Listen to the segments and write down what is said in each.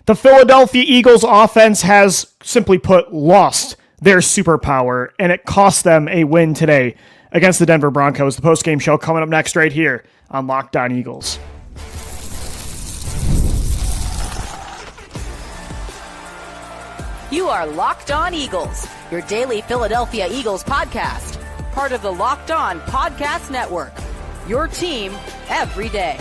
The Philadelphia Eagles offense has, simply put, lost their superpower, and it cost them a win today against the Denver Broncos. The postgame show coming up next right here on Locked On Eagles. You are Locked On Eagles, your daily Philadelphia Eagles podcast, part of the Locked On Podcast Network, your team every day.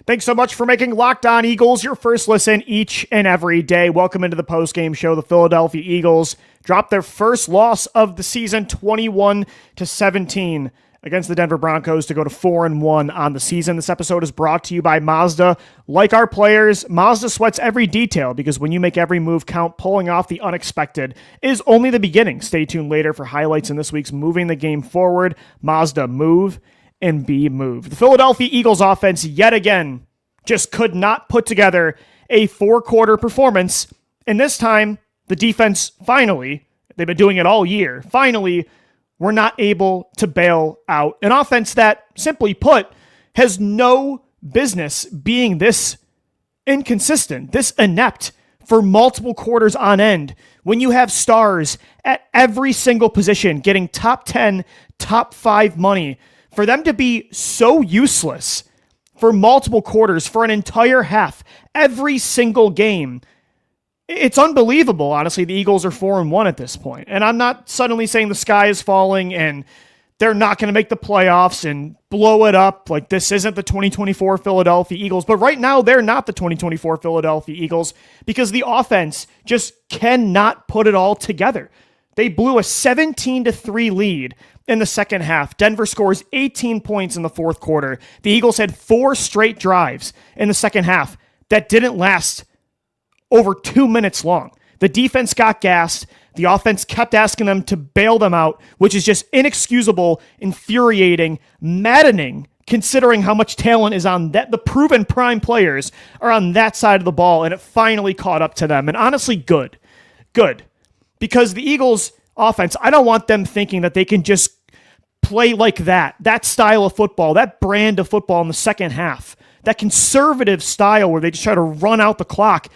Thanks so much for making Locked On Eagles your first listen each and every day. Welcome into the postgame show. The Philadelphia Eagles dropped their first loss of the season, 21-17 against the Denver Broncos, to go to 4-1 on the season. This episode is brought to you by Mazda. Like our players, Mazda sweats every detail because when you make every move count, pulling off the unexpected is only the beginning. Stay tuned later for highlights in this week's Moving the Game Forward. Mazda, move and be moved. The Philadelphia Eagles offense yet again just could not put together a four-quarter performance, and this time the defense finally, they've been doing it all year, finally were not able to bail out an offense that, simply put, has no business being this inconsistent, this inept for multiple quarters on end when you have stars at every single position getting top 10, top 5 money. For them to be so useless for multiple quarters, for an entire half, every single game, it's unbelievable. Honestly, the Eagles are 4-1 at this point. And I'm not suddenly saying the sky is falling and they're not going to make the playoffs and blow it up. Like, this isn't the 2024 Philadelphia Eagles. But right now, they're not the 2024 Philadelphia Eagles because the offense just cannot put it all together. They blew a 17-3 lead in the second half. Denver scores 18 points in the fourth quarter. The Eagles had 4 straight drives in the second half that didn't last over 2 minutes long. The defense got gassed. The offense kept asking them to bail them out, which is just inexcusable, infuriating, maddening, considering how much talent is on that. The proven prime players are on that side of the ball, and it finally caught up to them. And honestly, good. Because the Eagles offense, I don't want them thinking that they can just play like that style of football, that brand of football in the second half, that conservative style where they just try to run out the clock.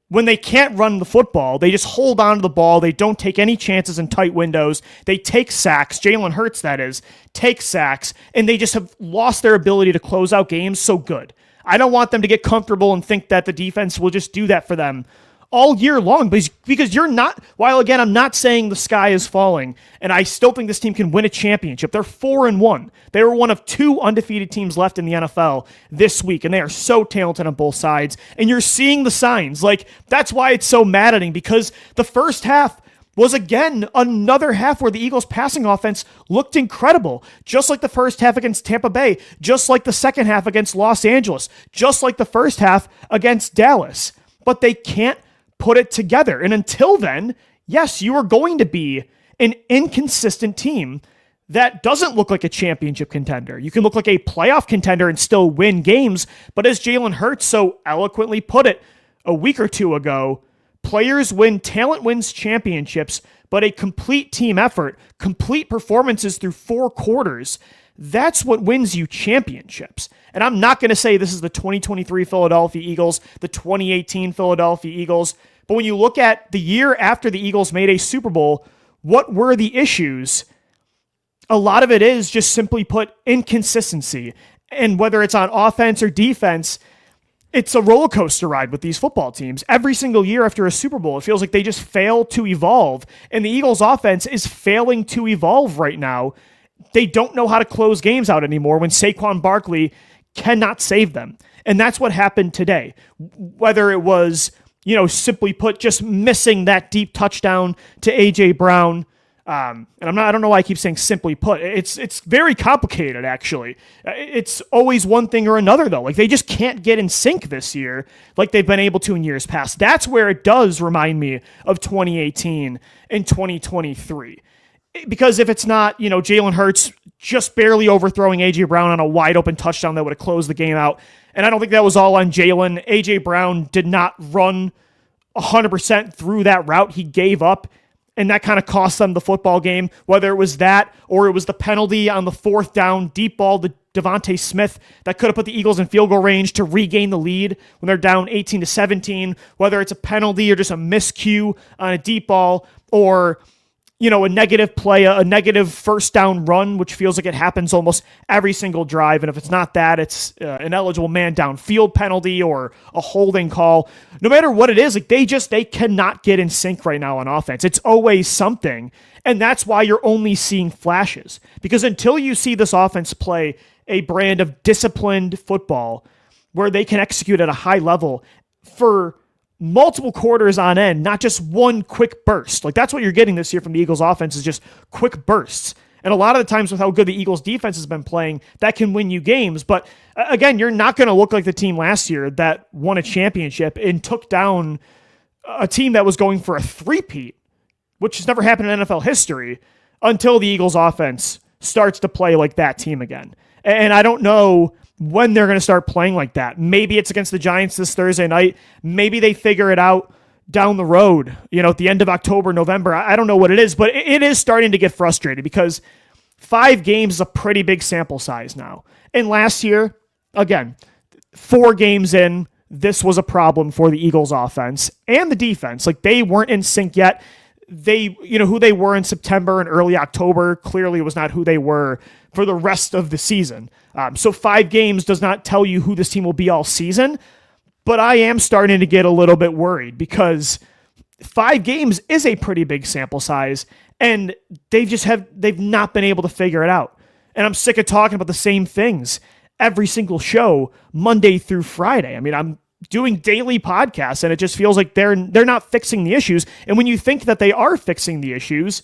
When they can't run the football, they just hold on to the ball. They don't take any chances in tight windows. They take sacks. Jalen Hurts, that is, takes sacks, and they just have lost their ability to close out games. So good. I don't want them to get comfortable and think that the defense will just do that for them all year long, because you're not, while again, I'm not saying the sky is falling, and I still think this team can win a championship. They're 4-1. They were one of 2 undefeated teams left in the NFL this week, and they are so talented on both sides, and you're seeing the signs. Like, that's why it's so maddening, because the first half was, again, another half where the Eagles' passing offense looked incredible, just like the first half against Tampa Bay, just like the second half against Los Angeles, just like the first half against Dallas. But they can't put it together. And until then, yes, you are going to be an inconsistent team that doesn't look like a championship contender. You can look like a playoff contender and still win games, but as Jalen Hurts so eloquently put it a week or two ago, players win, talent wins championships, but a complete team effort, complete performances through 4 quarters, that's what wins you championships. And I'm not going to say this is the 2023 Philadelphia Eagles, the 2018 Philadelphia Eagles, but when you look at the year after the Eagles made a Super Bowl, what were the issues? A lot of it is just simply put inconsistency. And whether it's on offense or defense, it's a roller coaster ride with these football teams. Every single year after a Super Bowl, it feels like they just fail to evolve. And the Eagles offense is failing to evolve right now. They don't know how to close games out anymore when Saquon Barkley cannot save them. And that's what happened today. Whether it was, simply put, just missing that deep touchdown to A.J. Brown. And I don't know why I keep saying simply put. It's very complicated, actually. It's always one thing or another, though. Like, they just can't get in sync this year like they've been able to in years past. That's where it does remind me of 2018 and 2023. Because if it's not, Jalen Hurts just barely overthrowing A.J. Brown on a wide open touchdown that would have closed the game out, and I don't think that was all on Jalen. A.J. Brown did not run 100% through that route. He gave up And that kind of cost them the football game, whether it was that or it was the penalty on the fourth down deep ball to Devontae Smith that could have put the Eagles in field goal range to regain the lead when they're down 18-17, whether it's a penalty or just a miscue on a deep ball or, a negative play, a negative first down run, which feels like it happens almost every single drive. And if it's not that, it's an eligible man downfield penalty or a holding call. No matter what it is, they cannot get in sync right now on offense. It's always something. And that's why you're only seeing flashes. Because until you see this offense play a brand of disciplined football where they can execute at a high level for multiple quarters on end, not just one quick burst. That's what you're getting this year from the Eagles offense is just quick bursts. And a lot of the times with how good the Eagles defense has been playing, that can win you games. But again, you're not going to look like the team last year that won a championship and took down a team that was going for a three-peat, which has never happened in NFL history, until the Eagles offense starts to play like that team again. And I don't know when they're going to start playing like that. Maybe it's against the Giants this Thursday night. Maybe they figure it out down the road, at the end of October, November. I don't know what it is, but it is starting to get frustrating because 5 games is a pretty big sample size now. And last year, again, 4 games in, this was a problem for the Eagles offense and the defense. They weren't in sync yet. They, who they were in September and early October clearly was not who they were for the rest of the season. So 5 games does not tell you who this team will be all season, but I am starting to get a little bit worried because 5 games is a pretty big sample size, and they've not been able to figure it out. And I'm sick of talking about the same things every single show, Monday through Friday. I mean, I'm doing daily podcasts, and it just feels like they're not fixing the issues. And when you think that they are fixing the issues,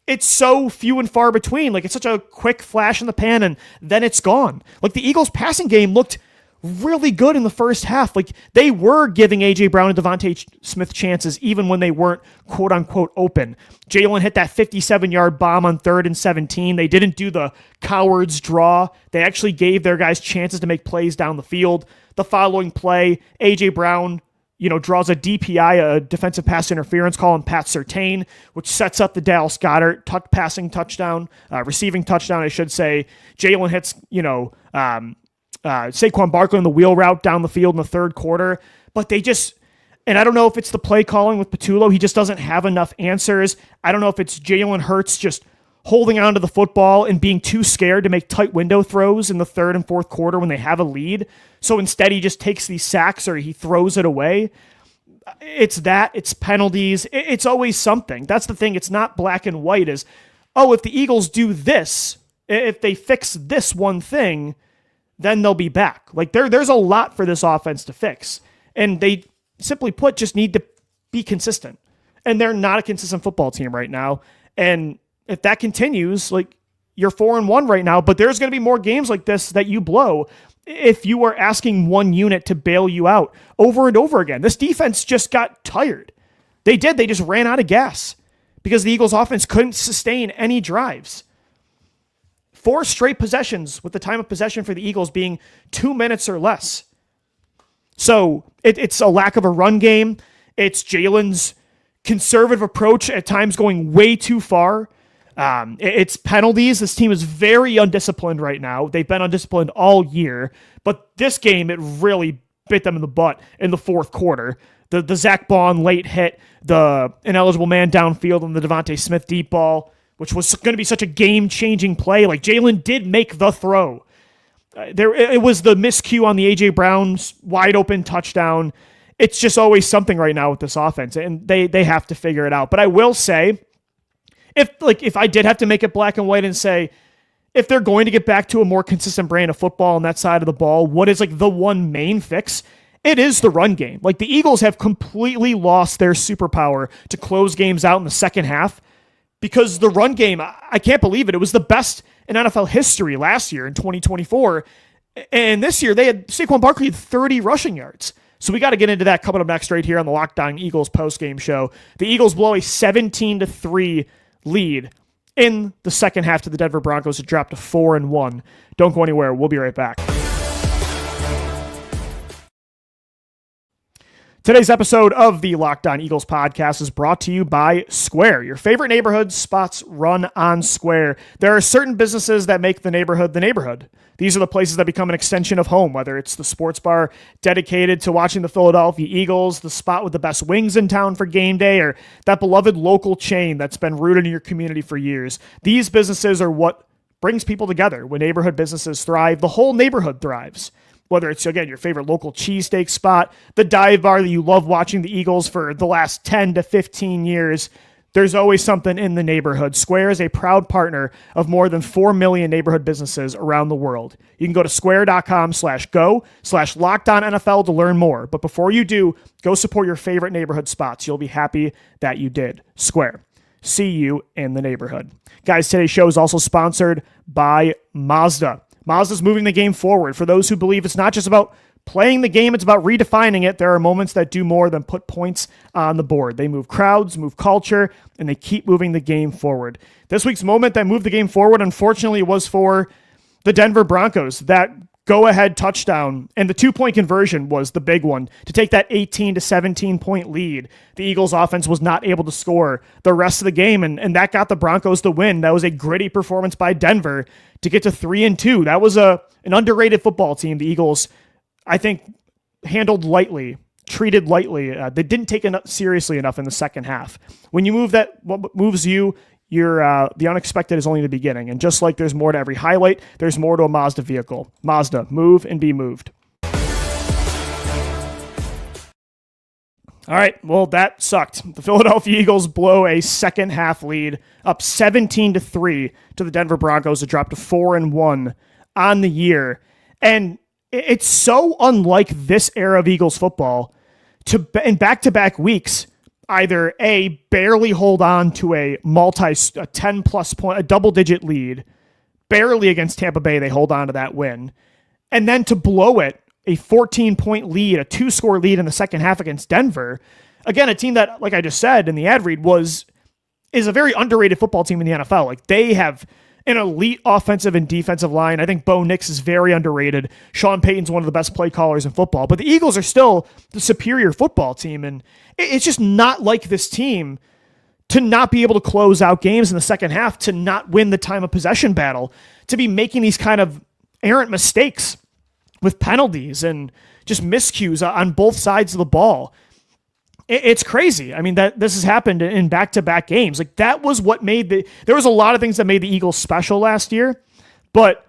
it's so few and far between. It's such a quick flash in the pan, and then it's gone. The Eagles' passing game looked really good in the first half. They were giving A.J. Brown and Devontae Smith chances even when they weren't quote-unquote open. Jalen hit that 57-yard bomb on 3rd and 17. They didn't do the coward's draw. They actually gave their guys chances to make plays down the field. The following play, A.J. Brown draws a DPI, a defensive pass interference call on Pat Surtain, which sets up the Dallas Goedert receiving touchdown, I should say. Jalen hits, Saquon Barkley on the wheel route down the field in the third quarter. But and I don't know if it's the play calling with Patullo. He just doesn't have enough answers. I don't know if it's Jalen Hurts just holding onto the football and being too scared to make tight window throws in the third and fourth quarter when they have a lead. So instead he just takes these sacks or he throws it away. It's penalties. It's always something. That's the thing. It's not black and white if the Eagles do this, if they fix this one thing, then they'll be back. There's a lot for this offense to fix. And they, simply put, just need to be consistent. And they're not a consistent football team right now. And if that continues, you're 4-1 right now, but there's going to be more games like this that you blow if you are asking one unit to bail you out over and over again. This defense just got tired. They just ran out of gas because the Eagles offense couldn't sustain any drives. 4 straight possessions with the time of possession for the Eagles being 2 minutes or less. So it's a lack of a run game. It's Jalen's conservative approach at times going way too far. It's penalties. This team is very undisciplined right now. They've been undisciplined all year, but this game, it really bit them in the butt in the fourth quarter. The Zach Bond late hit, the ineligible man downfield on the Devontae Smith deep ball, which was going to be such a game-changing play. Jalen did make the throw. It was the miscue on the A.J. Brown's wide-open touchdown. It's just always something right now with this offense, and they have to figure it out. But I will say, if I did have to make it black and white and say, if they're going to get back to a more consistent brand of football on that side of the ball, what is the one main fix? It is the run game. The Eagles have completely lost their superpower to close games out in the second half because the run game, I can't believe it. It was the best in NFL history last year in 2024. And this year they had Saquon Barkley had 30 rushing yards. So we got to get into that coming up next right here on the Locked On Eagles postgame show. The Eagles blow a 17-3 lead in the second half to the Denver Broncos to drop to 4-1. Don't go anywhere. We'll be right back. Today's episode of the Locked On Eagles podcast is brought to you by Square. Your favorite neighborhood spots run on Square. There are certain businesses that make the neighborhood the neighborhood. These are the places that become an extension of home, whether it's the sports bar dedicated to watching the Philadelphia Eagles, the spot with the best wings in town for game day, or that beloved local chain that's been rooted in your community for years. These businesses are what brings people together. When neighborhood businesses thrive, the whole neighborhood thrives. Whether it's, again, your favorite local cheesesteak spot, the dive bar that you love watching the Eagles for the last 10 to 15 years, there's always something in the neighborhood. Square is a proud partner of more than 4 million neighborhood businesses around the world. You can go to square.com/go/LockedOnNFL to learn more. But before you do, go support your favorite neighborhood spots. You'll be happy that you did. Square. See you in the neighborhood. Guys, today's show is also sponsored by Mazda. Mazda's moving the game forward. For those who believe it's not just about playing the game, it's about redefining it. There are moments that do more than put points on the board. They move crowds, move culture, and they keep moving the game forward. This week's moment that moved the game forward, unfortunately, was for the Denver Broncos. That go-ahead touchdown and the 2-point conversion was the big one to take that 18 to 17-point lead. The Eagles offense was not able to score the rest of the game, and that got the Broncos the win. That was a gritty performance by Denver to get to 3-2. That was an underrated football team. The Eagles, I think, handled lightly, treated lightly. They didn't take it seriously enough in the second half. When you move that, what moves you, the unexpected is only the beginning. And just like there's more to every highlight, there's more to a Mazda vehicle. Mazda, move and be moved. All right, well, that sucked. The Philadelphia Eagles blow a second half lead up 17-3 to the Denver Broncos to drop to 4-1 on the year. And it's so unlike this era of Eagles football to, in back-to-back weeks, either A, barely hold on to a 10-plus point, a double-digit lead, barely against Tampa Bay, they hold on to that win, and then to blow it, a 14-point lead, a 2-score lead in the second half against Denver. Again, a team that, like I just said in the ad read, is a very underrated football team in the NFL. Like, they have an elite offensive and defensive line. I think Bo Nix is very underrated. Sean Payton's one of the best play callers in football, but the Eagles are still the superior football team, and it's just not like this team to not be able to close out games in the second half, to not win the time of possession battle, to be making these kind of errant mistakes with penalties and just miscues on both sides of the ball. It's crazy. I mean, that this has happened in back-to-back games. Like, that was what made there was a lot of things that made the Eagles special last year, but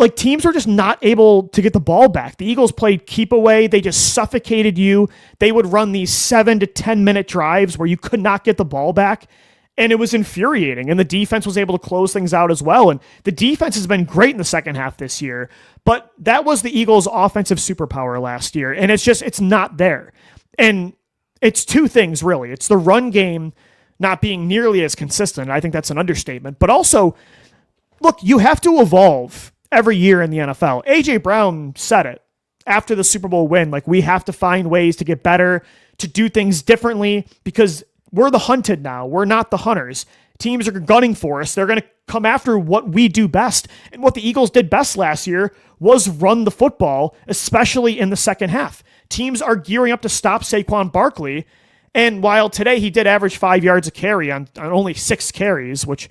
like, teams were just not able to get the ball back. The Eagles played keep away. They just suffocated you. They would run these 7 to 10 minute drives where you could not get the ball back. And it was infuriating. And the defense was able to close things out as well. And the defense has been great in the second half this year, but that was the Eagles' offensive superpower last year. And it's not there. And it's two things, really. It's the run game not being nearly as consistent. I think that's an understatement. But also, look, you have to evolve every year in the NFL. A.J. Brown said it after the Super Bowl win. Like, we have to find ways to get better, to do things differently, because we're the hunted now. We're not the hunters. Teams are gunning for us. They're going to come after what we do best. And what the Eagles did best last year was run the football, especially in the second half. Teams are gearing up to stop Saquon Barkley. And while today he did average 5 yards a carry on only 6 carries, which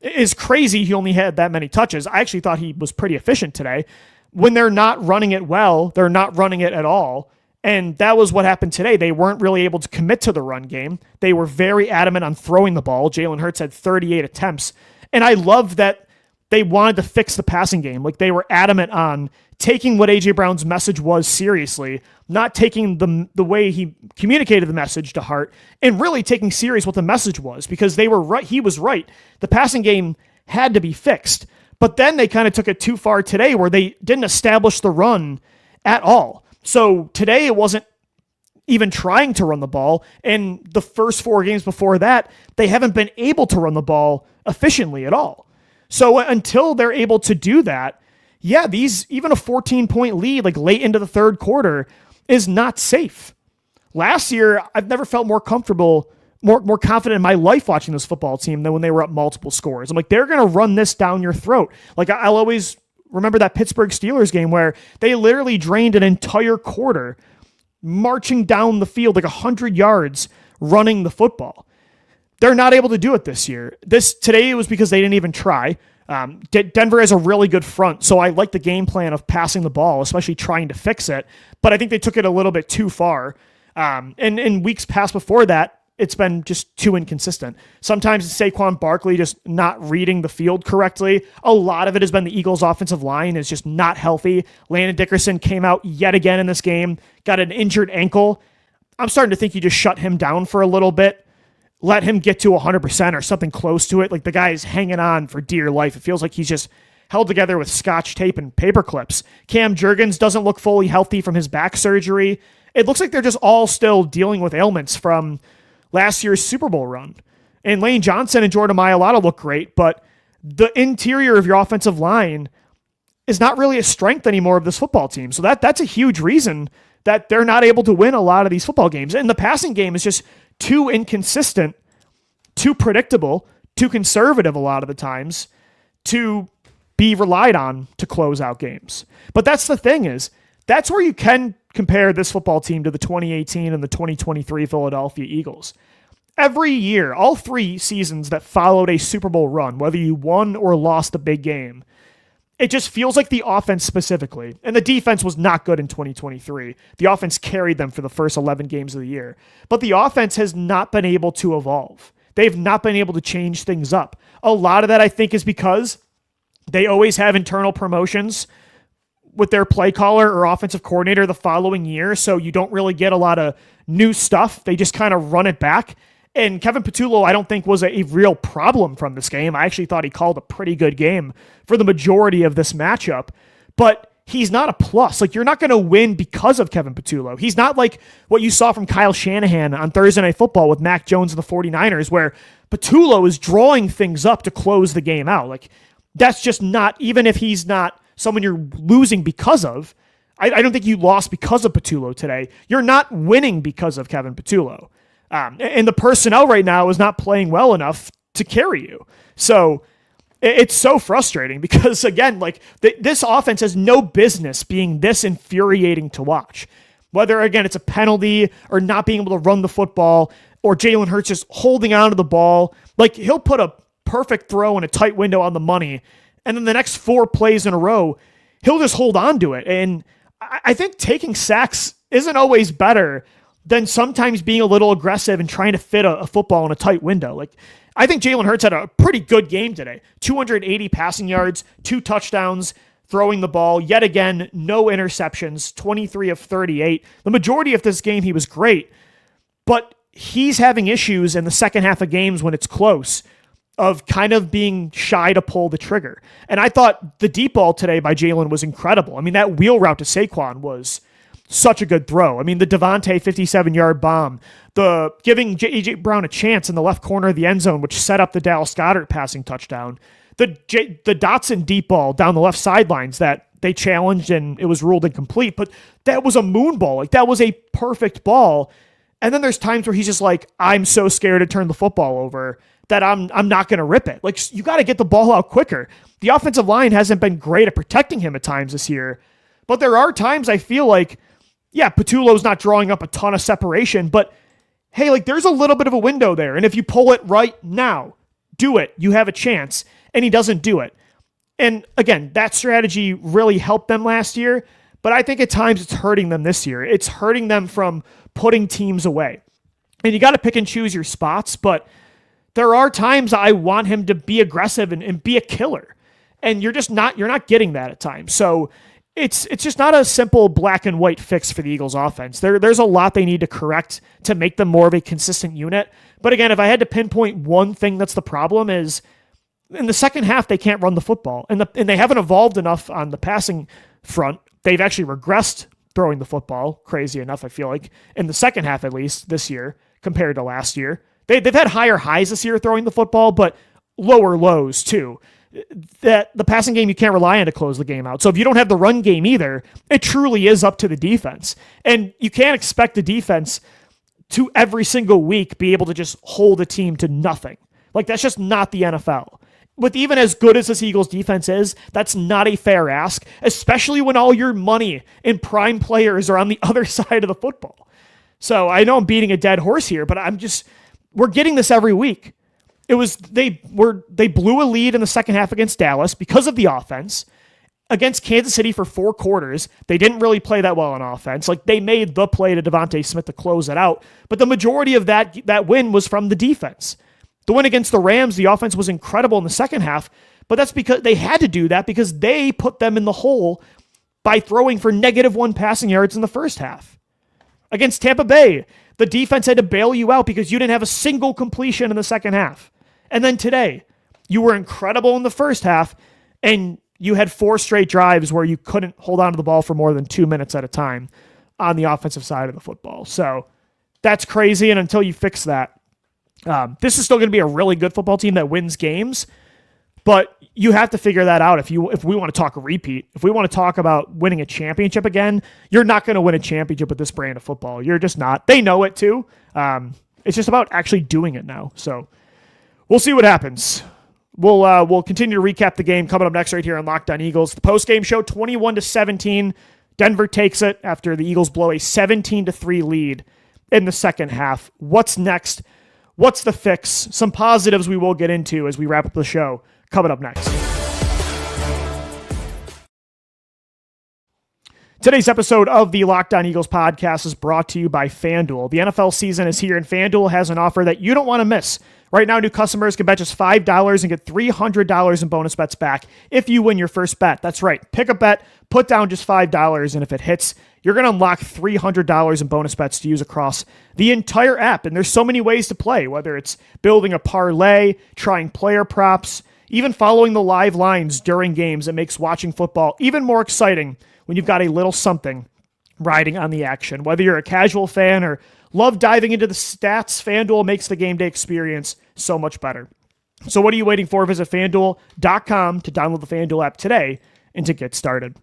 is crazy, he only had that many touches. I actually thought he was pretty efficient today. When they're not running it well, they're not running it at all. And that was what happened today. They weren't really able to commit to the run game. They were very adamant on throwing the ball. Jalen Hurts had 38 attempts. And I love that they wanted to fix the passing game. Like, they were adamant on taking what A.J. Brown's message was seriously, not taking the way he communicated the message to heart, and really taking serious what the message was, because they were right. He was right. The passing game had to be fixed. But then they kind of took it too far today, where they didn't establish the run at all. So today it wasn't even trying to run the ball. And the first 4 games before that, they haven't been able to run the ball efficiently at all. So until they're able to do that, yeah, even a 14-point lead, like late into the third quarter, is not safe. Last year, I've never felt more comfortable, more confident in my life watching this football team than when they were up multiple scores. I'm like, they're going to run this down your throat. Like, I'll always remember that Pittsburgh Steelers game where they literally drained an entire quarter marching down the field like 100 yards running the football. They're not able to do it this year. Today it was because they didn't even try. Denver has a really good front, so I like the game plan of passing the ball, especially trying to fix it, but I think they took it a little bit too far. And in weeks past before that, it's been just too inconsistent. Sometimes it's Saquon Barkley just not reading the field correctly. A lot of it has been the Eagles' offensive line is just not healthy. Landon Dickerson came out yet again in this game, got an injured ankle. I'm starting to think you just shut him down for a little bit, let him get to 100% or something close to it. Like the guy is hanging on for dear life. It feels like he's just held together with scotch tape and paper clips. Cam Jurgens doesn't look fully healthy from his back surgery. It looks like they're just all still dealing with ailments from last year's Super Bowl run. And Lane Johnson and Jordan Mailata look great, but the interior of your offensive line is not really a strength anymore of this football team. So that's a huge reason that they're not able to win a lot of these football games. And the passing game is just too inconsistent, too predictable, too conservative a lot of the times to be relied on to close out games. But that's the thing is, that's where you can compare this football team to the 2018 and the 2023 Philadelphia Eagles. Every year, all 3 seasons that followed a Super Bowl run, whether you won or lost a big game, it just feels like the offense specifically, and the defense was not good in 2023. The offense carried them for the first 11 games of the year. But the offense has not been able to evolve. They've not been able to change things up. A lot of that, I think, is because they always have internal promotions with their play caller or offensive coordinator the following year, so you don't really get a lot of new stuff. They just kind of run it back. And Kevin Patullo, I don't think, was a real problem from this game. I actually thought he called a pretty good game for the majority of this matchup, but he's not a plus. Like, you're not going to win because of Kevin Patullo. He's not like what you saw from Kyle Shanahan on Thursday Night Football with Mac Jones and the 49ers, where Patullo is drawing things up to close the game out. Like, that's just not, even if he's not someone you're losing because of, I don't think you lost because of Patullo today. You're not winning because of Kevin Patullo. And the personnel right now is not playing well enough to carry you. So it's so frustrating because, again, like this offense has no business being this infuriating to watch. Whether, again, it's a penalty or not being able to run the football or Jalen Hurts just holding on to the ball. Like, he'll put a perfect throw in a tight window on the money, and then the next 4 plays in a row, he'll just hold on to it. And I think taking sacks isn't always better than sometimes being a little aggressive and trying to fit a football in a tight window. Like, I think Jalen Hurts had a pretty good game today. 280 passing yards, 2 touchdowns, throwing the ball. Yet again, no interceptions, 23 of 38. The majority of this game, he was great. But he's having issues in the second half of games when it's close of kind of being shy to pull the trigger. And I thought the deep ball today by Jalen was incredible. I mean, that wheel route to Saquon was such a good throw. I mean, the Devontae 57-yard bomb, the giving A.J. Brown a chance in the left corner of the end zone, which set up the Dallas Goedert passing touchdown, the Dotson deep ball down the left sidelines that they challenged and it was ruled incomplete, but that was a moon ball. Like, that was a perfect ball. And then there's times where he's just like, I'm so scared to turn the football over that I'm not going to rip it. Like, you got to get the ball out quicker. The offensive line hasn't been great at protecting him at times this year, but there are times I feel like, yeah, Patullo's not drawing up a ton of separation, but hey, like, there's a little bit of a window there. And if you pull it right now, do it. You have a chance. And he doesn't do it. And again, that strategy really helped them last year, but I think at times it's hurting them this year. It's hurting them from putting teams away. And you got to pick and choose your spots, but there are times I want him to be aggressive and be a killer. And you're not getting that at times. So it's just not a simple black and white fix for the Eagles offense. There's a lot they need to correct to make them more of a consistent unit. But again, if I had to pinpoint one thing that's the problem is in the second half, they can't run the football. And they haven't evolved enough on the passing front. They've actually regressed throwing the football, crazy enough, I feel like, in the second half at least this year compared to last year. They've had higher highs this year throwing the football, but lower lows too. That the passing game you can't rely on to close the game out. So if you don't have the run game either, it truly is up to the defense. And you can't expect the defense to every single week be able to just hold a team to nothing. Like, that's just not the NFL. with even as good as this Eagles defense is, that's not a fair ask, especially when all your money and prime players are on the other side of the football. So I know I'm beating a dead horse here, but we're getting this every week. They blew a lead in the second half against Dallas because of the offense. Against Kansas City for 4 quarters, they didn't really play that well on offense. Like, they made the play to Devontae Smith to close it out, but the majority of that win was from the defense. The win against the Rams, the offense was incredible in the second half, but that's because they had to do that because they put them in the hole by throwing for -1 passing yards in the first half. Against Tampa Bay, the defense had to bail you out because you didn't have a single completion in the second half. And then today, you were incredible in the first half, and you had 4 straight drives where you couldn't hold on to the ball for more than 2 minutes at a time on the offensive side of the football. So that's crazy, and until you fix that, this is still going to be a really good football team that wins games, but you have to figure that out if we want to talk a repeat. If we want to talk about winning a championship again, you're not going to win a championship with this brand of football. You're just not. They know it too. It's just about actually doing it now. So we'll see what happens. We'll continue to recap the game coming up next right here on Locked On Eagles. The post-game show, 21-17. Denver takes it after the Eagles blow a 17-3 lead in the second half. What's next? What's the fix? Some positives we will get into as we wrap up the show coming up next. Today's episode of the Locked On Eagles podcast is brought to you by FanDuel. The NFL season is here, and FanDuel has an offer that you don't want to miss. Right now, new customers can bet just $5 and get $300 in bonus bets back if you win your first bet. That's right. Pick a bet, put down just $5, and if it hits, you're going to unlock $300 in bonus bets to use across the entire app. And there's so many ways to play, whether it's building a parlay, trying player props, even following the live lines during games. It makes watching football even more exciting when you've got a little something riding on the action. Whether you're a casual fan or love diving into the stats, FanDuel makes the game day experience so much better. So what are you waiting for? Visit FanDuel.com to download the FanDuel app today and to get started.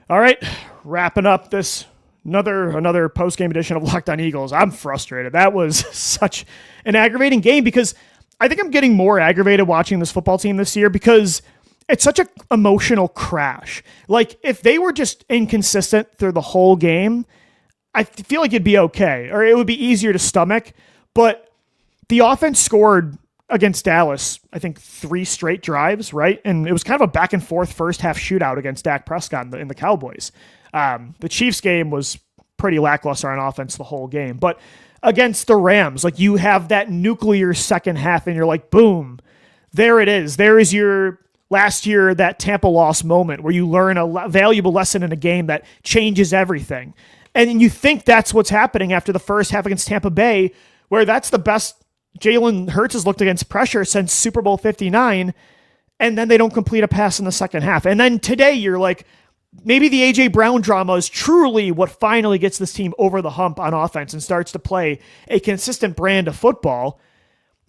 All right, wrapping up this another post-game edition of Locked On Eagles. I'm frustrated. That was such an aggravating game because I think I'm getting more aggravated watching this football team this year because it's such an emotional crash. Like, if they were just inconsistent through the whole game, I feel like it'd be okay, or it would be easier to stomach. But the offense scored against Dallas, I think 3 straight drives, right? And it was kind of a back and forth first half shootout against Dak Prescott and the Cowboys. The Chiefs game was pretty lackluster on offense the whole game. But against the Rams, like, you have that nuclear second half and you're like, boom, there it is. There is your last year, that Tampa loss moment where you learn a valuable lesson in a game that changes everything. And you think that's what's happening after the first half against Tampa Bay, where that's the best Jalen Hurts has looked against pressure since Super Bowl 59, and then they don't complete a pass in the second half. And then today you're like, maybe the A.J. Brown drama is truly what finally gets this team over the hump on offense and starts to play a consistent brand of football.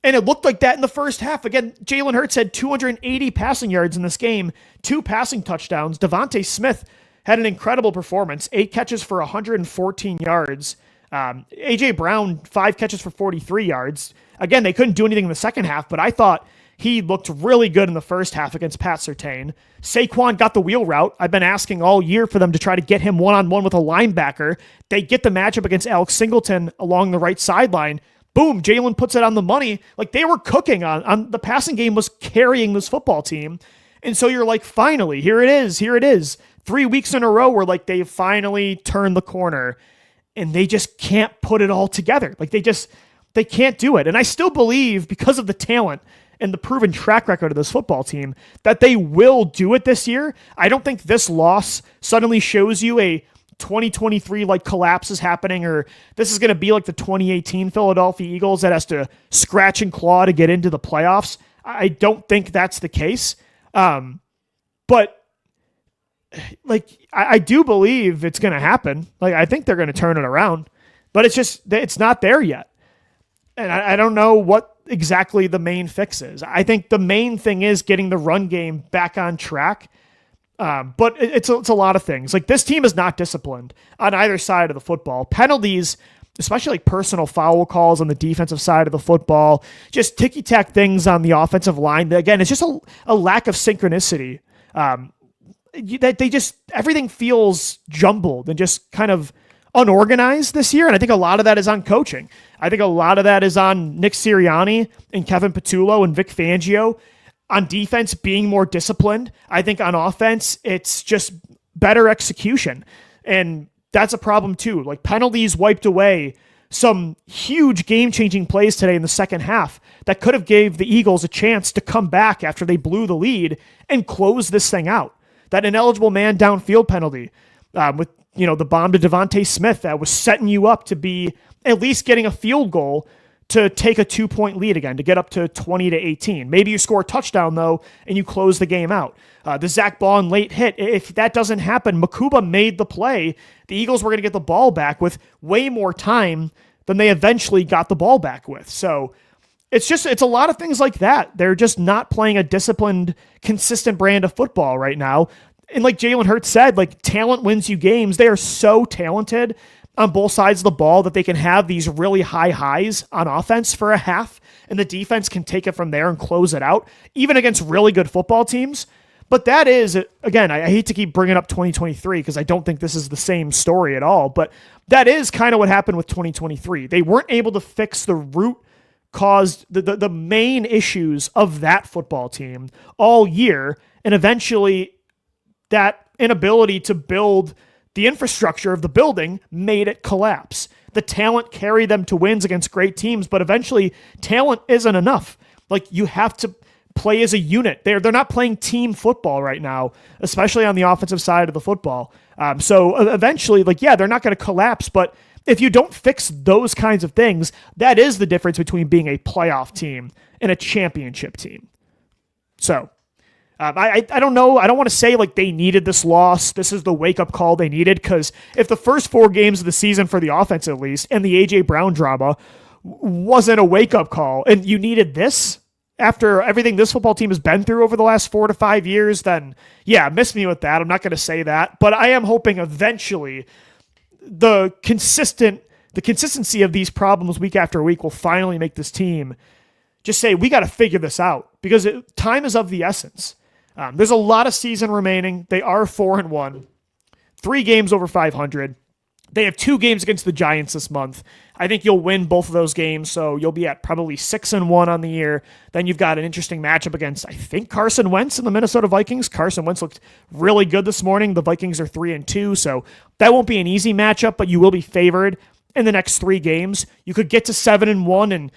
And it looked like that in the first half. Again, Jalen Hurts had 280 passing yards in this game, 2 passing touchdowns. Devontae Smith had an incredible performance, 8 catches for 114 yards. A.J. Brown, 5 catches for 43 yards. Again, they couldn't do anything in the second half, but I thought he looked really good in the first half against Pat Surtain. Saquon got the wheel route. I've been asking all year for them to try to get him one-on-one with a linebacker. They get the matchup against Alex Singleton along the right sideline. Boom, Jalen puts it on the money. Like, they were cooking on the passing game was carrying this football team. And so you're like, finally, here it is. 3 weeks in a row where, like, they finally turned the corner and they just can't put it all together. Like, they can't do it. And I still believe, because of the talent and the proven track record of this football team, that they will do it this year. I don't think this loss suddenly shows you a 2023 like collapse is happening, or this is going to be like the 2018 Philadelphia Eagles that has to scratch and claw to get into the playoffs. I don't think that's the case. But like, I do believe it's going to happen. Like, I think they're going to turn it around, but it's not there yet. And I don't know what exactly the main fix is. I think the main thing is getting the run game back on track. But it's a lot of things. Like, this team is not disciplined on either side of the football. Penalties especially like personal foul calls on the defensive side of the football, just ticky-tack things on the offensive line. Again, it's just a lack of synchronicity. That they just, everything feels jumbled and just kind of unorganized this year. And I think a lot of that is on coaching. I think a lot of that is on Nick Sirianni and Kevin Patullo and Vic Fangio. On defense, being more disciplined. I think on offense, it's just better execution. And that's a problem too. Like, penalties wiped away some huge game-changing plays today in the second half that could have gave the Eagles a chance to come back after they blew the lead and close this thing out. That ineligible man downfield penalty with the bomb to Devontae Smith that was setting you up to be at least getting a field goal to take a 2-point lead again, to get up to 20-18. Maybe you score a touchdown, though, and you close the game out. The Zach Bond late hit, if that doesn't happen, Makuba made the play. The Eagles were going to get the ball back with way more time than they eventually got the ball back with. So it's a lot of things like that. They're just not playing a disciplined, consistent brand of football right now. And like Jalen Hurts said, like, talent wins you games. They are so talented on both sides of the ball that they can have these really high highs on offense for a half, and the defense can take it from there and close it out, even against really good football teams. But that is, again, I hate to keep bringing up 2023 because I don't think this is the same story at all, but that is kind of what happened with 2023. They weren't able to fix the root caused the main issues of that football team all year, and eventually that inability to build the infrastructure of the building made it collapse. The talent carried them to wins against great teams, but eventually talent isn't enough. Like, you have to play as a unit. They're not playing team football right now, especially on the offensive side of the football. So eventually, they're not going to collapse, but if you don't fix those kinds of things, that is the difference between being a playoff team and a championship team. So I don't know. I don't want to say like they needed this loss. This is the wake-up call they needed, because if the first 4 games of the season, for the offense at least, and the A.J. Brown drama wasn't a wake-up call, and you needed this after everything this football team has been through over the last 4 to 5 years, then yeah, miss me with that. I'm not going to say that. But I am hoping eventually the consistency of these problems week after week will finally make this team just say, we got to figure this out, because time is of the essence. There's a lot of season remaining. They are 4-1, 3 games over 500. They have 2 games against the Giants this month. I think you'll win both of those games, so you'll be at probably 6-1 on the year. Then you've got an interesting matchup against, I think, Carson Wentz and the Minnesota Vikings. Carson Wentz looked really good this morning. The Vikings are 3-2, so that won't be an easy matchup, but you will be favored in the next 3 games. You could get to 7-1, and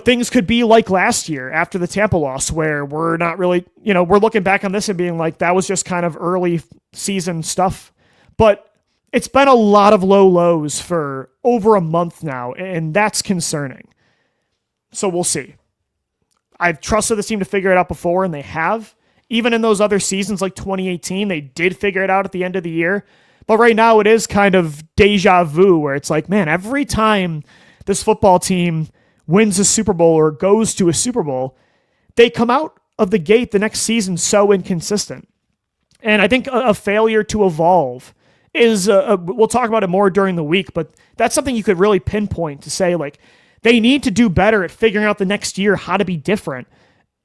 things could be like last year after the Tampa loss, where we're not really, we're looking back on this and being like, that was just kind of early season stuff. But it's been a lot of low lows for over a month now, and that's concerning. So we'll see. I've trusted the team to figure it out before, and they have. Even in those other seasons like 2018, they did figure it out at the end of the year. But right now it is kind of deja vu, where it's like, man, every time this football team wins a Super Bowl or goes to a Super Bowl, they come out of the gate the next season so inconsistent. And I think a failure to evolve is, we'll talk about it more during the week, but that's something you could really pinpoint to say, like, they need to do better at figuring out the next year how to be different.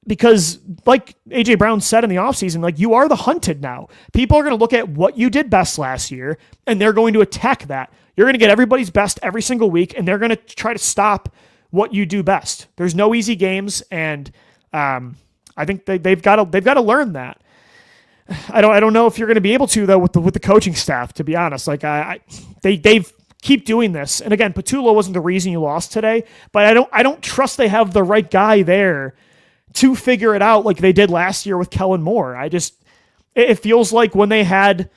Because like A.J. Brown said in the offseason, like, you are the hunted now. People are going to look at what you did best last year, and they're going to attack that. You're going to get everybody's best every single week, and they're going to try to stop what you do best. There's no easy games, and I think they've got to learn that. I don't know if you're going to be able to, though, with the coaching staff, to be honest. Like, they've keep doing this. And again, Patullo wasn't the reason you lost today, but I don't trust they have the right guy there to figure it out like they did last year with Kellen Moore. It feels like when they had,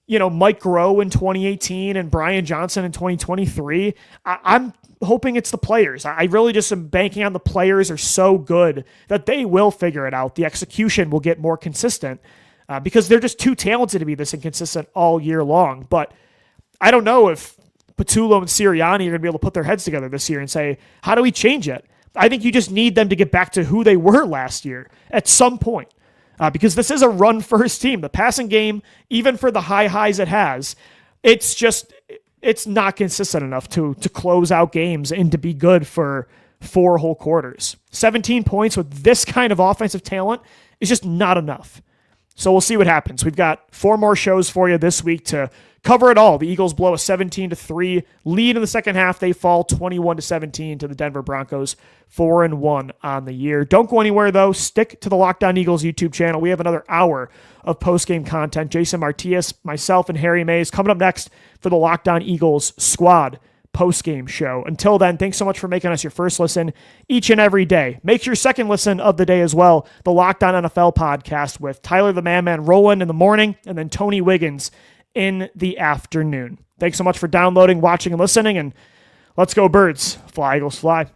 Mike Groh in 2018 and Brian Johnson in 2023, I'm hoping it's the players. I really just am banking on the players are so good that they will figure it out. The execution will get more consistent because they're just too talented to be this inconsistent all year long. But I don't know if Patullo and Sirianni are going to be able to put their heads together this year and say, how do we change it? I think you just need them to get back to who they were last year at some point. Because this is a run-first team. The passing game, even for the high highs it has, it's just it's not consistent enough to close out games and to be good for 4 whole quarters. 17 points with this kind of offensive talent is just not enough. So we'll see what happens. We've got 4 more shows for you this week to cover it all. The Eagles blow a 17-3 lead in the second half. They fall 21-17 to the Denver Broncos, 4-1 on the year. Don't go anywhere, though. Stick to the Locked On Eagles YouTube channel. We have another hour of post-game content. Jason Martias, myself, and Harry Mays coming up next for the Locked On Eagles squad post-game show. Until then, thanks so much for making us your first listen each and every day. Make your second listen of the day as well, the Locked On NFL podcast with Tyler the Man Rowland in the morning and then Tony Wiggins in the afternoon. Thanks so much for downloading, watching, and listening, and let's go Birds. Fly, Eagles, fly.